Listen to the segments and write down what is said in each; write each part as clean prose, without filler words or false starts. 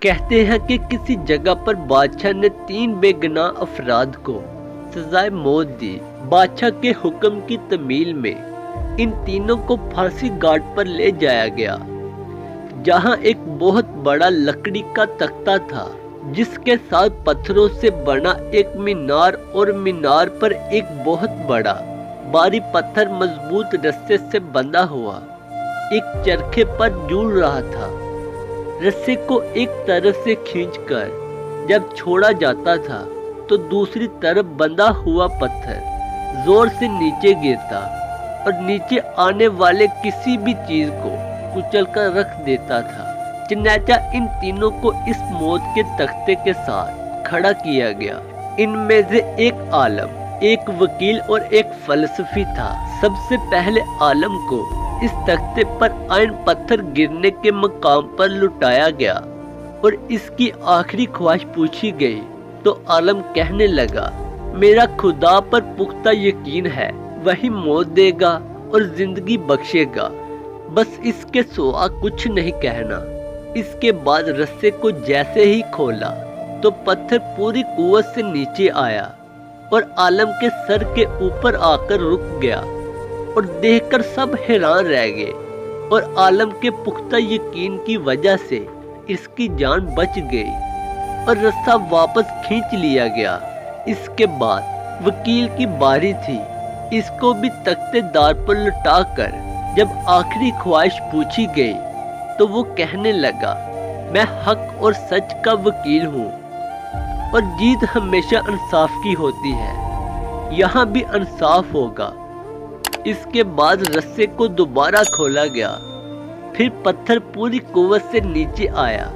کہتے ہیں کہ کسی جگہ پر بادشاہ نے 3 بےگناہ افراد کو سزائے موت دی۔ بادشاہ کے حکم کی تعمیل میں ان تینوں کو پھانسی گھاٹ پر لے جایا گیا، جہاں ایک بہت بڑا لکڑی کا تختہ تھا جس کے ساتھ پتھروں سے بنا ایک مینار، اور مینار پر ایک بہت بڑا بھاری پتھر مضبوط رسے سے بندھا ہوا ایک چرخے پر جھول رہا تھا۔ رسے کو ایک طرف سے کھینچ کر جب چھوڑا جاتا تھا تو دوسری طرف بندھا ہوا پتھر زور سے نیچے گرتا اور نیچے آنے والے کسی بھی چیز کو کچل کر رکھ دیتا تھا۔ چنانچہ ان تینوں کو اس موت کے تختے کے ساتھ کھڑا کیا گیا۔ ان میں سے ایک عالم، ایک وکیل اور ایک فلسفی تھا۔ سب سے پہلے عالم کو اس تختے پر عین پتھر گرنے کے مقام پر لٹایا گیا اور اس کی آخری خواہش پوچھی گئی تو عالم کہنے لگا، میرا خدا پر پختہ یقین ہے، وہی موت دے گا اور زندگی بخشے گا، بس اس کے سوا کچھ نہیں کہنا۔ اس کے بعد رسے کو جیسے ہی کھولا تو پتھر پوری قوت سے نیچے آیا اور عالم کے سر کے اوپر آ کر رک گیا، اور دیکھ کر سب حیران رہ گئے، اور عالم کے پختہ یقین کی وجہ سے اس کی جان بچ گئی اور رسہ واپس کھینچ لیا گیا۔ اس کے بعد وکیل کی باری تھی۔ اس کو بھی تختے دار پر لٹا کر جب آخری خواہش پوچھی گئی تو وہ کہنے لگا، میں حق اور سچ کا وکیل ہوں اور جیت ہمیشہ انصاف کی ہوتی ہے، یہاں بھی انصاف ہوگا۔ اس کے بعد رسے کو دوبارہ کھولا گیا، پھر پتھر پوری قوت سے نیچے آیا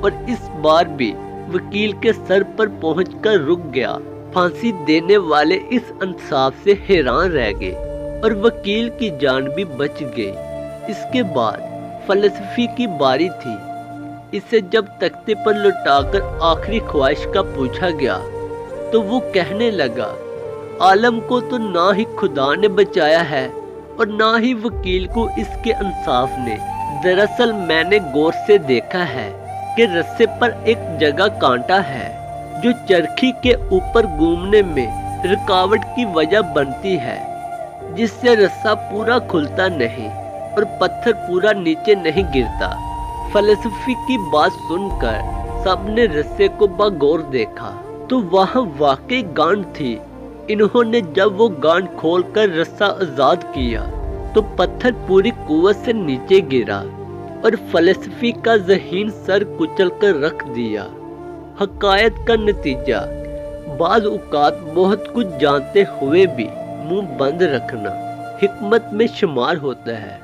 اور اس بار بھی وکیل کے سر پر پہنچ کر رک گیا۔ پھانسی دینے والے اس انصاف سے حیران رہ گئے اور وکیل کی جان بھی بچ گئی۔ اس کے بعد فلسفی کی باری تھی۔ اسے جب تختے پر لٹا کر آخری خواہش کا پوچھا گیا تو وہ کہنے لگا، عالم کو تو نہ ہی خدا نے بچایا ہے اور نہ ہی وکیل کو اس کے انصاف نے۔ دراصل میں نے غور سے دیکھا ہے کہ رسے پر ایک جگہ کانٹا ہے جو چرخی کے اوپر گھومنے میں رکاوٹ کی وجہ بنتی ہے، جس سے رسہ پورا کھلتا نہیں اور پتھر پورا نیچے نہیں گرتا۔ فلسفی کی بات سن کر سب نے رسے کو بغور دیکھا تو وہاں واقعی گانٹ تھی۔ انہوں نے جب وہ گانٹ کھول کر رسہ آزاد کیا تو پتھر پوری قوت سے نیچے گرا اور فلسفی کا ذہین سر کچل کر رکھ دیا۔ حقائق کا نتیجہ بعض اوقات بہت کچھ جانتے ہوئے بھی منہ بند رکھنا حکمت میں شمار ہوتا ہے۔